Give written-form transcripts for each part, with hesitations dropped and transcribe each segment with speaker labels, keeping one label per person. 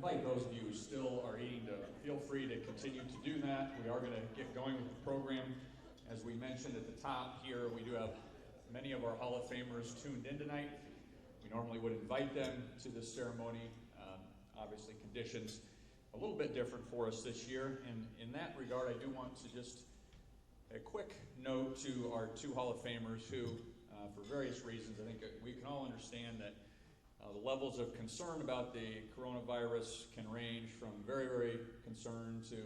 Speaker 1: invite those of you who still are eating to feel free to continue to do that. We are going to get going with the program. As we mentioned at the top here, we do have many of our Hall of Famers tuned in tonight. We normally would invite them to this ceremony. Obviously, conditions a little bit different for us this year. And in that regard, I do want to just a quick note to our two Hall of Famers who, for various reasons, I think we can all understand that the levels of concern about the coronavirus can range from very, very concerned to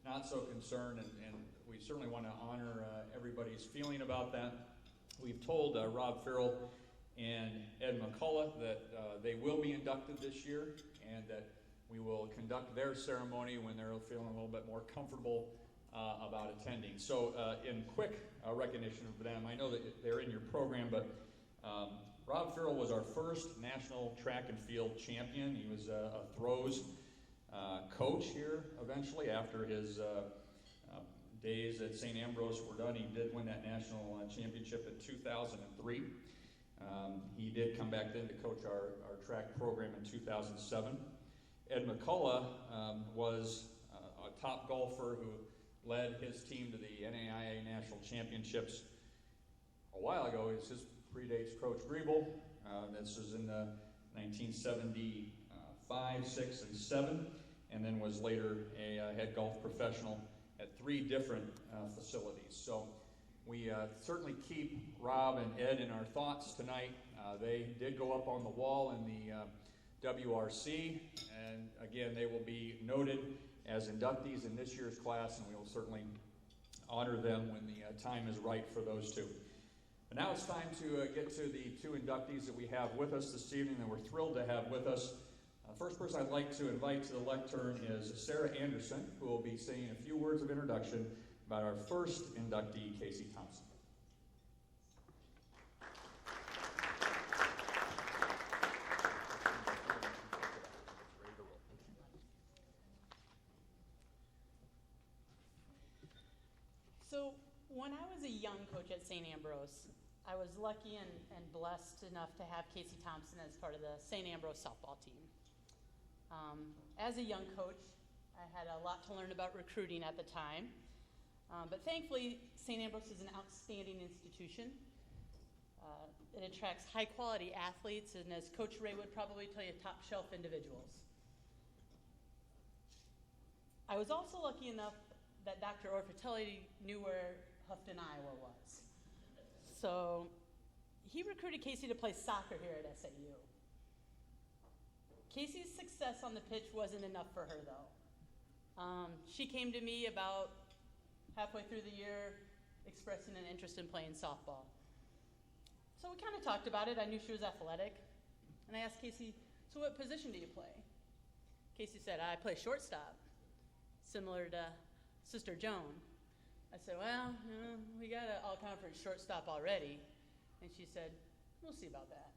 Speaker 1: not so concerned, and we certainly want to honor everybody's feeling about that. We've told Rob Ferrell and Ed McCullough that they will be inducted this year, and that we will conduct their ceremony when they're feeling a little bit more comfortable about attending. So in quick recognition of them, I know that they're in your program, but Rob Ferrell was our first national track and field champion. He was a throws coach here eventually after his days at St. Ambrose were done. He did win that national championship in 2003. He did come back then to coach our track program in 2007. Ed McCullough was a top golfer who led his team to the NAIA National Championships a while ago. His predates Coach Griebel. This was in the 1975, 6, and 7, and then was later a head golf professional at 3 different facilities. So we certainly keep Rob and Ed in our thoughts tonight. They did go up on the wall in the WRC, and again, they will be noted as inductees in this year's class, and we will certainly honor them when the time is right for those two. But now it's time to get to the 2 inductees that we have with us this evening, and we're thrilled to have with us. First person I'd like to invite to the lectern is Sarah Anderson, who will be saying a few words of introduction about our first inductee, Casey Thompson.
Speaker 2: So when I was a young coach at St. Ambrose, I was lucky and blessed enough to have Casey Thompson as part of the St. Ambrose softball team. As a young coach, I had a lot to learn about recruiting at the time, but thankfully, St. Ambrose is an outstanding institution. It attracts high-quality athletes, and as Coach Ray would probably tell you, top-shelf individuals. I was also lucky enough that Dr. Orfitelli knew where Houghton, Iowa was. So he recruited Casey to play soccer here at SAU. Casey's success on the pitch wasn't enough for her, though. She came to me about halfway through the year expressing an interest in playing softball. So we kind of talked about it. I knew she was athletic. And I asked Casey, so what position do you play? Casey said, I play shortstop, similar to Sister Joan. I said, well, we got an all-conference shortstop already. And she said, we'll see about that.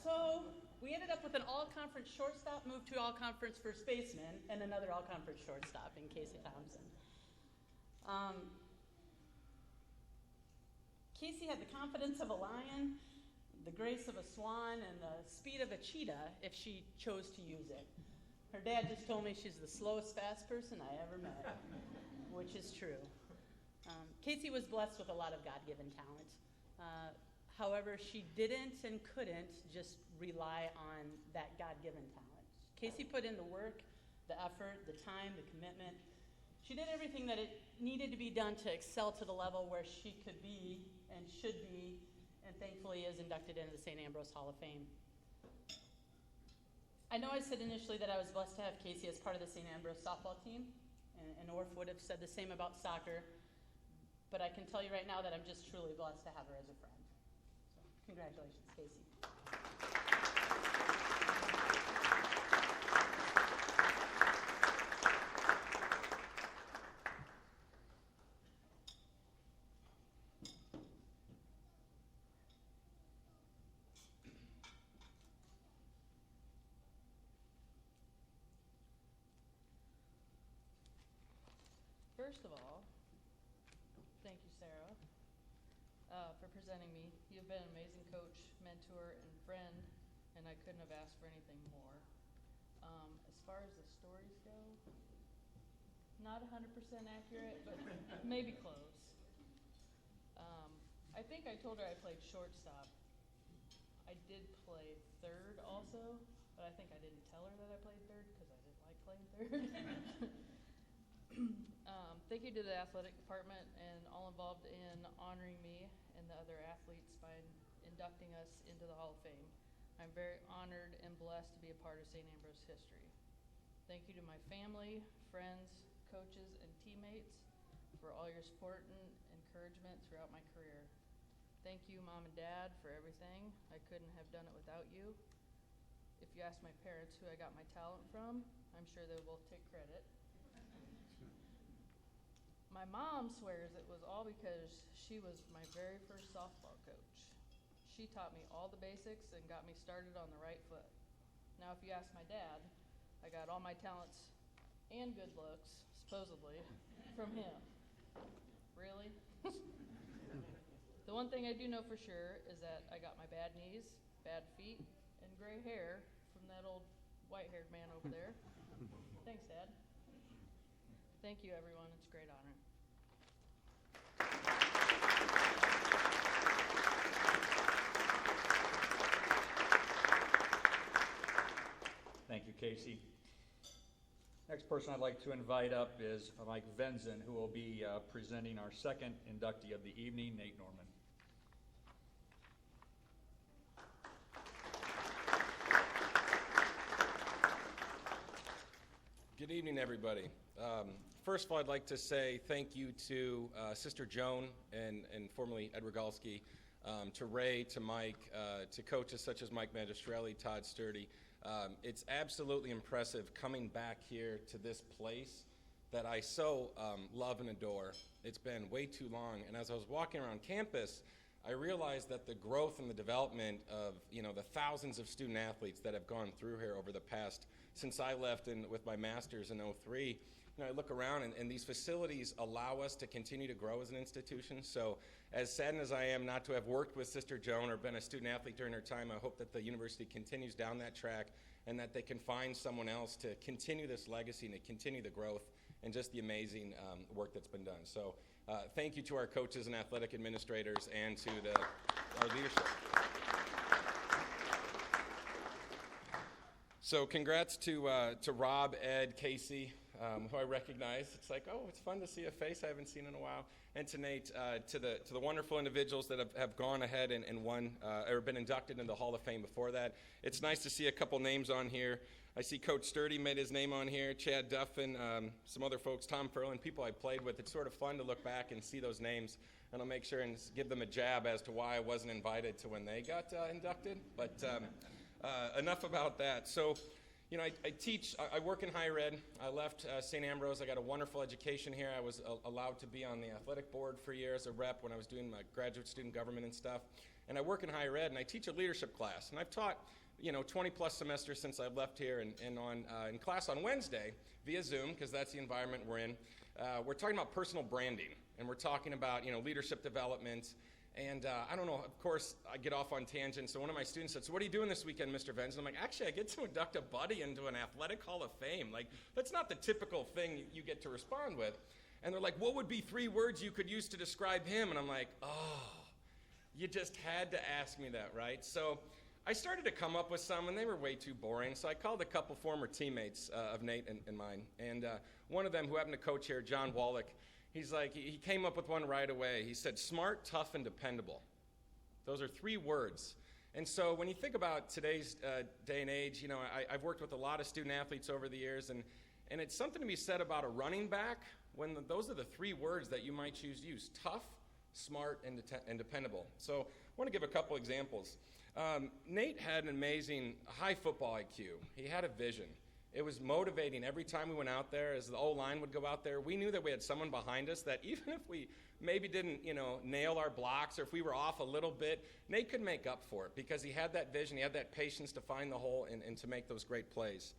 Speaker 2: So we ended up with an all-conference shortstop, moved to all-conference first baseman, and another all-conference shortstop in Casey Thompson. Casey had the confidence of a lion, the grace of a swan, and the speed of a cheetah if she chose to use it. Her dad just told me she's the slowest fast person I ever met, which is true. Casey was blessed with a lot of God-given talent. However, she didn't and couldn't just rely on that God-given talent. Casey put in the work, the effort, the time, the commitment. She did everything that it needed to be done to excel to the level where she could be and should be, and thankfully is inducted into the St. Ambrose Hall of Fame. I know I said initially that I was blessed to have Casey as part of the St. Ambrose softball team, and Orf would have said the same about soccer, but I can tell you right now that I'm just truly blessed to have her as a friend. So, congratulations, Casey.
Speaker 3: First of all, thank you, Sarah, for presenting me. You've been an amazing coach, mentor, and friend, and I couldn't have asked for anything more. As far as the stories go, not 100% accurate, but maybe close. I think I told her I played shortstop. I did play third also, but I think I didn't tell her that I played third because I didn't like playing third. Thank you to the athletic department and all involved in honoring me and the other athletes by inducting us into the Hall of Fame. I'm very honored and blessed to be a part of St. Ambrose history. Thank you to my family, friends, coaches, and teammates for all your support and encouragement throughout my career. Thank you, Mom and Dad, for everything. I couldn't have done it without you. If you ask my parents who I got my talent from, I'm sure they'll both take credit. My mom swears it was all because she was my very first softball coach. She taught me all the basics and got me started on the right foot. Now, if you ask my dad, I got all my talents and good looks, supposedly, from him. Really? The one thing I do know for sure is that I got my bad knees, bad feet, and gray hair from that old white-haired man over there. Thanks, Dad. Thank you, everyone. It's a great honor.
Speaker 1: Thank you, Casey. Next person I'd like to invite up is Mike Venzen, who will be presenting our second inductee of the evening, Nate Norman.
Speaker 4: Good evening, everybody. First of all, I'd like to say thank you to Sister Joan and formerly Ed Rogalski, to Ray, to Mike, to coaches such as Mike Magistrelli, Todd Sturdy. It's absolutely impressive coming back here to this place that I so love and adore. It's been way too long, and as I was walking around campus, I realized that the growth and the development of the thousands of student athletes that have gone through here over the past, since I left with my master's in '03, I look around and these facilities allow us to continue to grow as an institution. So as saddened as I am not to have worked with Sister Joan or been a student athlete during her time, I hope that the university continues down that track and that they can find someone else to continue this legacy and to continue the growth and just the amazing work that's been done. So thank you to our coaches and athletic administrators and to our leadership. So congrats to Rob, Ed, Casey, who I recognize. It's like, oh, it's fun to see a face I haven't seen in a while. And to Nate, to the wonderful individuals that have gone ahead and won or been inducted into the Hall of Fame before that. It's nice to see a couple names on here. I see Coach Sturdy made his name on here, Chad Duffin, some other folks, Tom Ferrell, and people I played with. It's sort of fun to look back and see those names, and I'll make sure and give them a jab as to why I wasn't invited to when they got inducted. But enough about that. So, I teach, I work in higher ed. I left St. Ambrose. I got a wonderful education here. I was allowed to be on the athletic board for a year as a rep when I was doing my graduate student government and stuff. And I work in higher ed, and I teach a leadership class. And I've taught, 20-plus semesters since I've left here. And in class on Wednesday, via Zoom, because that's the environment we're in, we're talking about personal branding. And we're talking about, leadership development. And I don't know, of course, I get off on tangents. So one of my students said, so what are you doing this weekend, Mr. Venzen? I'm like, actually, I get to induct a buddy into an athletic Hall of Fame. Like, that's not the typical thing you get to respond with. And they're like, what would be 3 words you could use to describe him? And I'm like, oh, you just had to ask me that, right? So I started to come up with some, and they were way too boring. So I called a couple former teammates of Nate and mine. And one of them, who happened to coach here, John Wallach, he's like, he came up with one right away. He said, smart, tough, and dependable. Those are 3 words. And so when you think about today's day and age, I've worked with a lot of student athletes over the years, and it's something to be said about a running back when those are the 3 words that you might choose to use: tough, smart, and dependable. So I want to give a couple examples. Nate had an amazing high football IQ. He had a vision. It was motivating every time we went out there. As the O-line would go out there, we knew that we had someone behind us that even if we maybe didn't, nail our blocks, or if we were off a little bit, Nate could make up for it because he had that vision, he had that patience to find the hole and to make those great plays.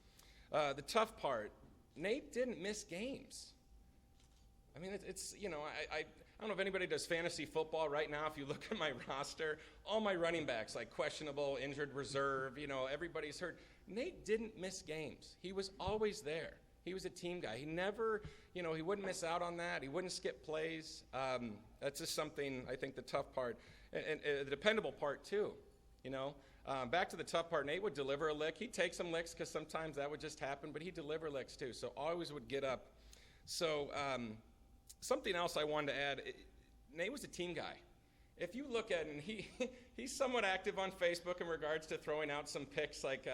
Speaker 4: The tough part, Nate didn't miss games. I mean, I don't know if anybody does fantasy football right now. If you look at my roster, all my running backs, like questionable, injured reserve, everybody's hurt. Nate didn't miss games. He was always there. He was a team guy. He never, he wouldn't miss out on that. He wouldn't skip plays. That's just something, I think, the tough part. And the dependable part, too, Back to the tough part, Nate would deliver a lick. He'd take some licks because sometimes that would just happen, but he'd deliver licks, too. So always would get up. So something else I wanted to add, Nate was a team guy. If you look at it, and he's somewhat active on Facebook in regards to throwing out some pics, like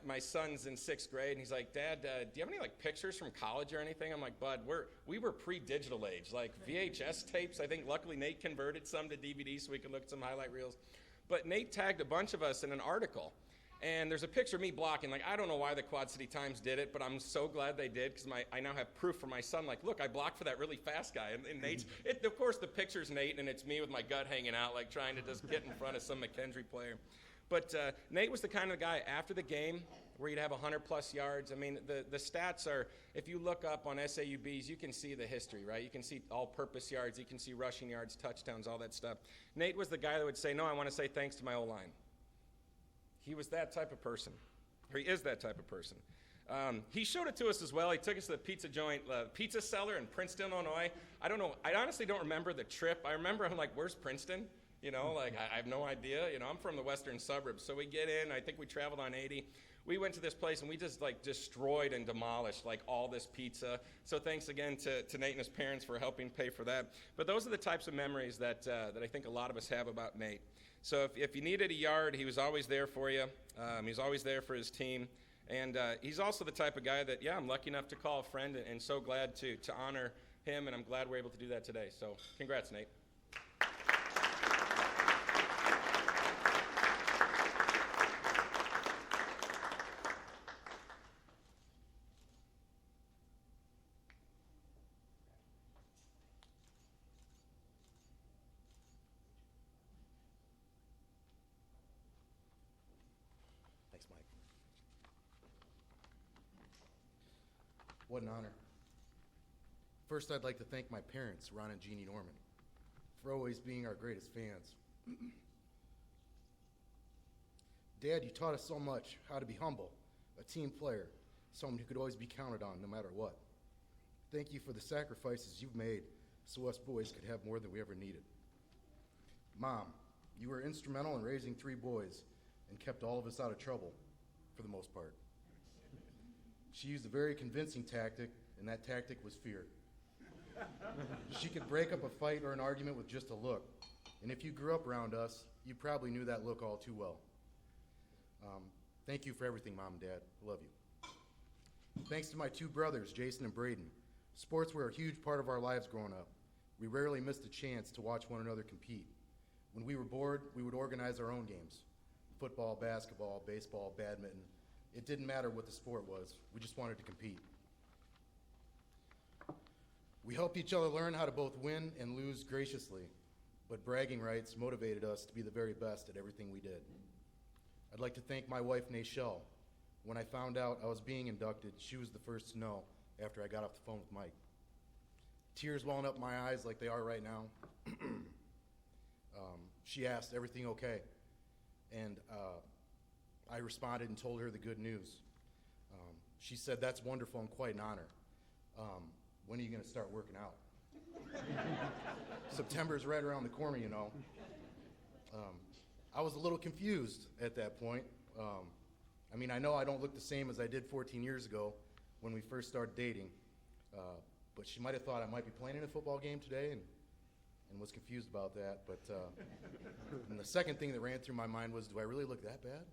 Speaker 4: my son's in 6th grade, and he's like, Dad, do you have any pictures from college or anything? I'm like, Bud, we were pre-digital age, like VHS tapes. I think luckily Nate converted some to DVD so we could look at some highlight reels. But Nate tagged a bunch of us in an article, and there's a picture of me blocking. I don't know why the Quad City Times did it, but I'm so glad they did, because I now have proof for my son. Look, I blocked for that really fast guy. And Nate's, of course, the picture's Nate, and it's me with my gut hanging out, trying to just get in front of some McKendree player. But Nate was the kind of guy after the game where you'd have 100-plus yards. I mean, the stats are, if you look up on SAUBs, you can see the history, right? You can see all-purpose yards. You can see rushing yards, touchdowns, all that stuff. Nate was the guy that would say, no, I want to say thanks to my O-line. He was that type of person, or he is that type of person. He showed it to us as well. He took us to the pizza joint, Pizza Cellar in Princeton, Illinois. I don't know. I honestly don't remember the trip. I remember I'm like, where's Princeton? I have no idea. I'm from the western suburbs. So we get in. I think we traveled on 80. We went to this place, and we just, destroyed and demolished, all this pizza. So thanks again to Nate and his parents for helping pay for that. But those are the types of memories that I think a lot of us have about Nate. So if you needed a yard, he was always there for you. He's always there for his team. And he's also the type of guy that, I'm lucky enough to call a friend, and so glad to honor him, and I'm glad we're able to do that today. So congrats, Nate.
Speaker 5: Thanks, Mike. What an honor. First, I'd like to thank my parents, Ron and Jeannie Norman, for always being our greatest fans. Dad, you taught us so much, how to be humble, a team player, someone who could always be counted on no matter what. Thank you for the sacrifices you've made so us boys could have more than we ever needed. Mom, you were instrumental in raising 3 boys and kept all of us out of trouble, for the most part. She used a very convincing tactic, and that tactic was fear. She could break up a fight or an argument with just a look, and if you grew up around us, you probably knew that look all too well. Thank you for everything, Mom and Dad. I love you. Thanks to my 2 brothers, Jason and Braden. Sports were a huge part of our lives growing up. We rarely missed a chance to watch one another compete. When we were bored, we would organize our own games. Football, basketball, baseball, badminton. It didn't matter what the sport was. We just wanted to compete. We helped each other learn how to both win and lose graciously, but bragging rights motivated us to be the very best at everything we did. I'd like to thank my wife, Nashelle. When I found out I was being inducted, she was the first to know after I got off the phone with Mike. Tears welling up my eyes like they are right now. She asked, everything okay? And I responded and told her the good news. She said, that's wonderful and quite an honor. When are you going to start working out? September's right around the corner, you know. I was a little confused at that point. I mean, I know I don't look the same as I did 14 years ago when we first started dating, but she might have thought I might be playing in a football game today and was confused about that. But and the second thing that ran through my mind was, do I really look that bad?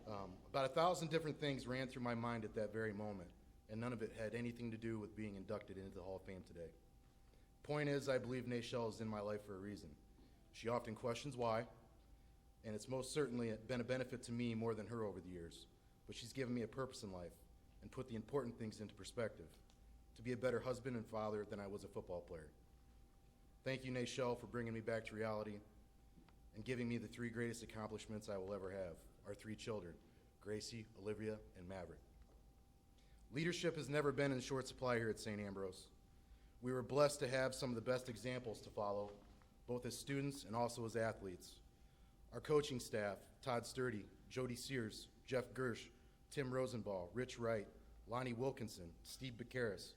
Speaker 5: About 1,000 different things ran through my mind at that very moment, and none of it had anything to do with being inducted into the Hall of Fame today. Point is, I believe Nashelle is in my life for a reason. She often questions why, and it's most certainly been a benefit to me more than her over the years. But she's given me a purpose in life and put the important things into perspective, to be a better husband and father than I was a football player. Thank you, Nashelle, for bringing me back to reality and giving me the 3 greatest accomplishments I will ever have, our 3 children, Gracie, Olivia, and Maverick. Leadership has never been in short supply here at St. Ambrose. We were blessed to have some of the best examples to follow, both as students and also as athletes. Our coaching staff, Todd Sturdy, Jody Sears, Jeff Gersh, Tim Rosenball, Rich Wright, Lonnie Wilkinson, Steve Bakaris,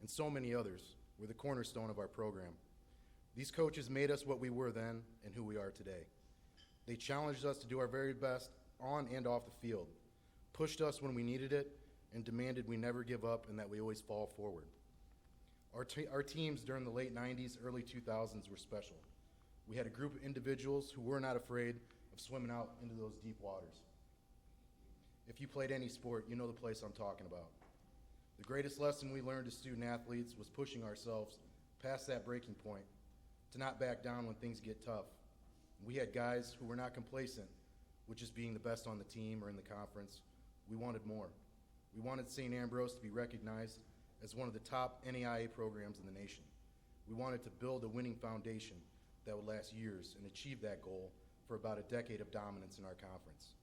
Speaker 5: and so many others, were the cornerstone of our program. These coaches made us what we were then and who we are today. They challenged us to do our very best on and off the field, pushed us when we needed it, and demanded we never give up and that we always fall forward. Our teams during the late 90s, early 2000s were special. We had a group of individuals who were not afraid of swimming out into those deep waters. If you played any sport, you know the place I'm talking about. The greatest lesson we learned as student athletes was pushing ourselves past that breaking point, to not back down when things get tough. We had guys who were not complacent with just being the best on the team or in the conference. We wanted more. We wanted St. Ambrose to be recognized as one of the top NAIA programs in the nation. We wanted to build a winning foundation that would last years and achieve that goal for about a decade of dominance in our conference.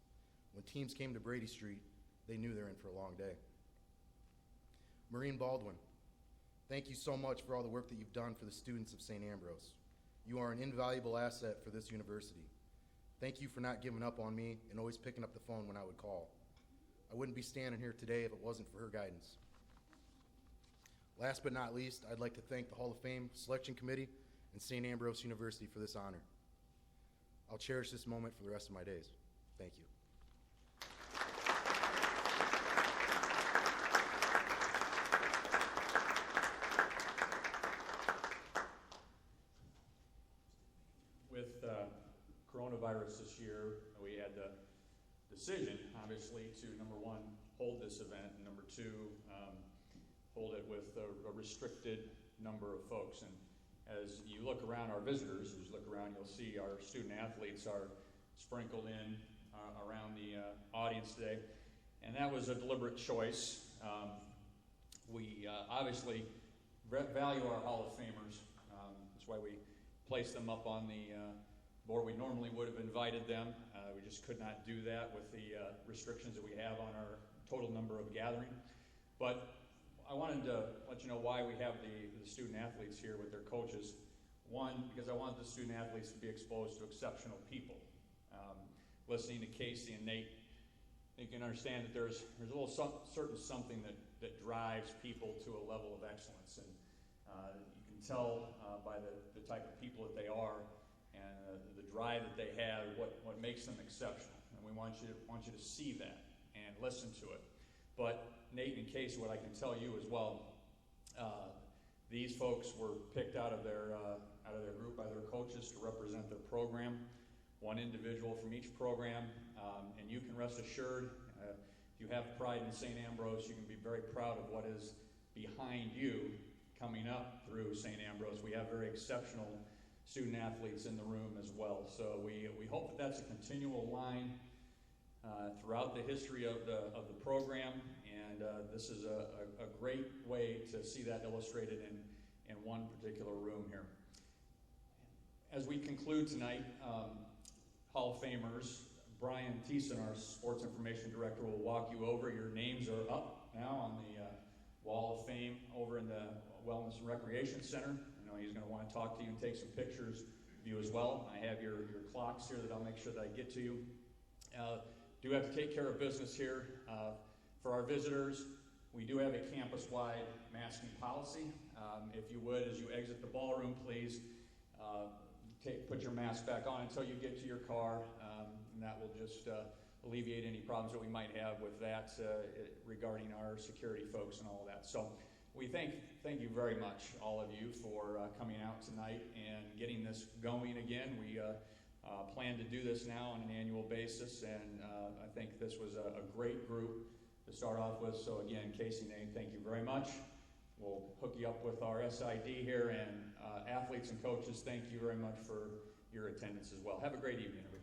Speaker 5: When teams came to Brady Street, they knew they were in for a long day. Maureen Baldwin, thank you so much for all the work that you've done for the students of St. Ambrose. You are an invaluable asset for this university. Thank you for not giving up on me and always picking up the phone when I would call. I wouldn't be standing here today if it wasn't for her guidance. Last but not least, I'd like to thank the Hall of Fame Selection Committee and St. Ambrose University for this honor. I'll cherish this moment for the rest of my days. Thank you.
Speaker 1: With coronavirus this year, we had the decision, obviously, to, number one, hold this event, and number two, hold it with a restricted number of folks. And as you look around, our visitors, as you look around, you'll see our student athletes are sprinkled in around the audience today. And that was a deliberate choice. We obviously value our Hall of Famers. That's why we place them up on the board. We normally would have invited them. We just could not do that with the restrictions that we have on our total number of gathering. But I wanted to let you know why we have the student athletes here with their coaches. One, because I want the student athletes to be exposed to exceptional people. Listening to Casey and Nate, you can understand that there's a little certain something that drives people to a level of excellence. And you can tell by the type of people that they are and the drive that they have, what makes them exceptional. And we want you to see that and listen to it. But Nate and Casey, what I can tell you as well, these folks were picked out of their group by their coaches to represent their program, one individual from each program, and you can rest assured, if you have pride in St. Ambrose, you can be very proud of what is behind you coming up through St. Ambrose. We have very exceptional student athletes in the room as well. So we hope that that's a continual line throughout the history of the program, and this is a great way to see that illustrated in one particular room here. As we conclude tonight, Hall of Famers, Brian Thiessen, our Sports Information Director, will walk you over. Your names are up now on the Wall of Fame over in the Wellness and Recreation Center. I know he's going to want to talk to you and take some pictures of you as well. I have your clocks here that I'll make sure that I get to you. Do have to take care of business here. For our visitors, we do have a campus-wide masking policy. If you would, as you exit the ballroom, please put your mask back on until you get to your car, and that will just alleviate any problems that we might have with that regarding our security folks and all of that. So we thank you very much, all of you, for coming out tonight and getting this going again. We plan to do this now on an annual basis, and I think this was a great group to start off with. So again, Casey, Nate, thank you very much. We'll hook you up with our SID here, and athletes and coaches, thank you very much for your attendance as well. Have a great evening, everybody.